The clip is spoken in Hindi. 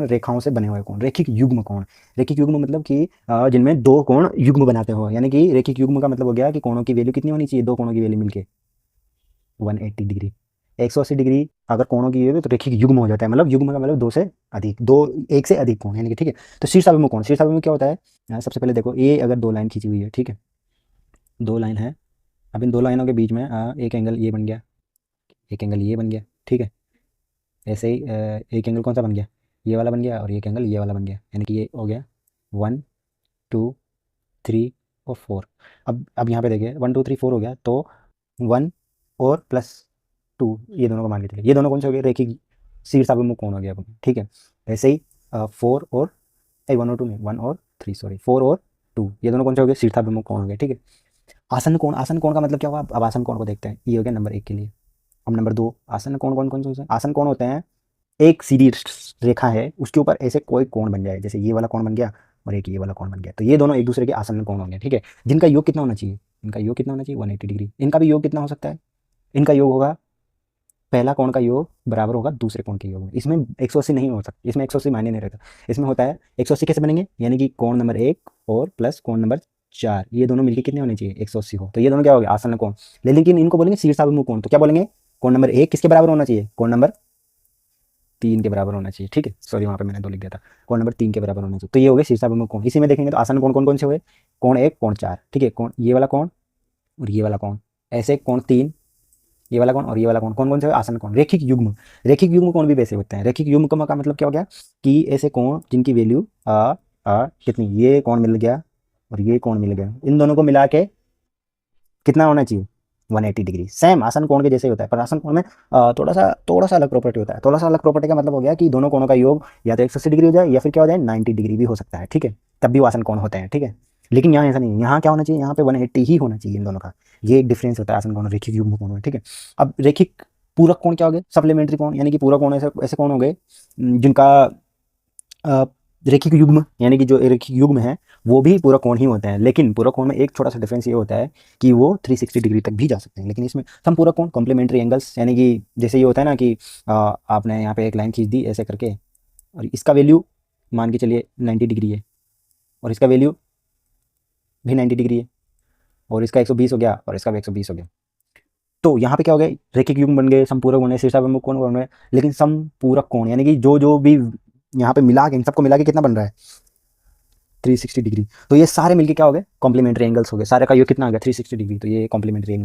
रेखाओं से बने हुए कोण, रेखिक युग्म कोण। रेखिक युग्म मतलब कि जिनमें दो कोण युग्म बनाते हो, यानी कि रेखिक युग्म का मतलब हो गया कि कोणों की वैल्यू कितनी होनी चाहिए, दो कोणों की वैल्यू मिलके 180 डिग्री। 180 डिग्री अगर कोणों की वैल्यू तो रेखिक युग्म हो जाता है, मतलब युग्म का मतलब दो से अधिक, दो एक से अधिक कोण, यानी कि ठीक है। तो शीर्षाभिमुख कोण, शीर्षाभिमुख क्या होता है, सबसे पहले देखो ये अगर दो लाइन खींची हुई है, ठीक है, दो लाइन है, अब इन दो लाइनों के बीच में एक एंगल ये बन गया, एक एंगल ये बन गया, ठीक है। ऐसे ही एक एंगल कौन सा बन गया, ये वाला बन गया, और एक एंगल ये वाला बन गया, यानी कि ये हो गया 1 2 3 और 4। अब यहाँ पे देखिए 1 2 3 4 हो गया, तो 1 और +2 ये दोनों को मान के चलिए, ये दोनों कौन से हो गए, रेखिक शीर्षाभिमुख कोण हो गया अपन, ठीक है। ऐसे ही 1 और 2 नहीं, 4 और 3 ये दोनों कौन से हो गए, शीर्षाभिमुख कोण हो गए, ठीक है। आसन कोण, आसन कोण का मतलब क्या हुआ, अब आसन कोण को देखते हैं, ये हो गया नंबर 1 के लिए। अब नंबर 2, आसन कोण कौन कौन से होते हैं, आसन कोण होते हैं एक सीधी रेखा है उसके ऊपर ऐसे कोई कोण बन जाए, जैसे ये वाला कोण बन गया और एक ये वाला कोण बन गया, तो ये दोनों एक दूसरे के आसन्न कोण होंगे, ठीक है। जिनका योग कितना होना चाहिए, इनका योग कितना होना चाहिए 180 डिग्री। इनका भी योग कितना हो सकता है, इनका योग होगा पहला कोण का योग बराबर होगा दूसरे कोण के योग में। इसमें 180 नहीं हो सकता, इसमें 180 मायने नहीं रहता। इसमें होता है 180 कैसे बनेंगे, यानी कि कोण नंबर 1 और प्लस कोण नंबर 4 ये दोनों मिलकर कितने होने चाहिए, 180 हो, तो ये दोनों क्या हो गया, आसन्न कोण। लेकिन इनको बोलेंगे शीर्षाभिमुख कोण, तो क्या बोलेंगे, कोण नंबर 1 किसके बराबर होना चाहिए, कोण नंबर 3 के बराबर होना चाहिए, ठीक है। सॉरी वहाँ पे मैंने 2 लिख दिया था, कोण नंबर 3 के बराबर होना चाहिए, तो ये हो गए शीर्षाभिमुख कोण। इसी में देखेंगे तो आसन कोण कौन कौन से हुए, कोण 1 कोण 4, ठीक है, कोण ये वाला कोण और ये वाला कोण, ऐसे कोण 3 ये वाला कोण और ये वाला कोण, कौन कौन से आसन कोण। रेखिक युग्म, रेखिक युग्म कोण भी वैसे होते हैं। रेखिक युग्म का मतलब क्या हो गया कि ऐसे कोण जिनकी वैल्यू कितनी, ये कोण मिल गया और ये कोण मिल गया, इन दोनों को मिला के कितना होना चाहिए 180 डिग्री। सेम आसन कोण के जैसे ही होता है, पर आसन कोण में थोड़ा सा अलग प्रॉपर्टी होता है। थोड़ा सा अलग प्रॉपर्टी का मतलब हो गया कि दोनों कोणों का योग या तो 180 डिग्री हो जाए या फिर क्या हो जाए 90 डिग्री भी हो सकता है, ठीक है, तब भी वो आसन कोण होते हैं, ठीक है। लेकिन यहाँ ऐसा नहीं है, यहाँ क्या होना चाहिए, यहाँ पे 180 ही होना चाहिए इन दोनों का। ये एक डिफरेंस होता है आसन कोण और रेखिक युग्म कोण में, ठीक है। अब रेखिक पूरक कोण क्या हो गए, सप्लीमेंट्री कोण, यानी कि पूरक कोण ऐसे ऐसे कोण हो गए जिनका अ, रेखिक युग्म, यानी कि जो रेखिक युग्म है वो भी पूरक कोण ही होते हैं, लेकिन पूरक कोण में एक छोटा सा डिफरेंस ये होता है कि वो 360 डिग्री तक भी जा सकते हैं। लेकिन इसमें समपूरक कोण कॉम्प्लीमेंट्री एंगल्स, यानी कि जैसे ये होता है ना कि आपने यहाँ पे एक लाइन खींच दी ऐसे करके, और इसका वैल्यू मान के चलिए 90 डिग्री है और इसका वैल्यू भी 90 डिग्री है, और इसका 120 हो गया और इसका भी 120 हो गया, तो यहाँ पे क्या हो गया, रेखिक युग्म बन गए, समपूरक बन गए, शीर्षाभिमुख कोण बन गए। लेकिन समपूरक कोण यानी कि जो जो भी यहाँ पे मिला के, इन सबको मिला के कितना बन रहा है 360 डिग्री, तो ये सारे मिलके क्या हो गए, कॉम्प्लीमेंट्री एंगल्स हो गए। सारे का योग कितना आ गया 360 डिग्री, तो ये कॉम्प्लीमेंट्री एंगल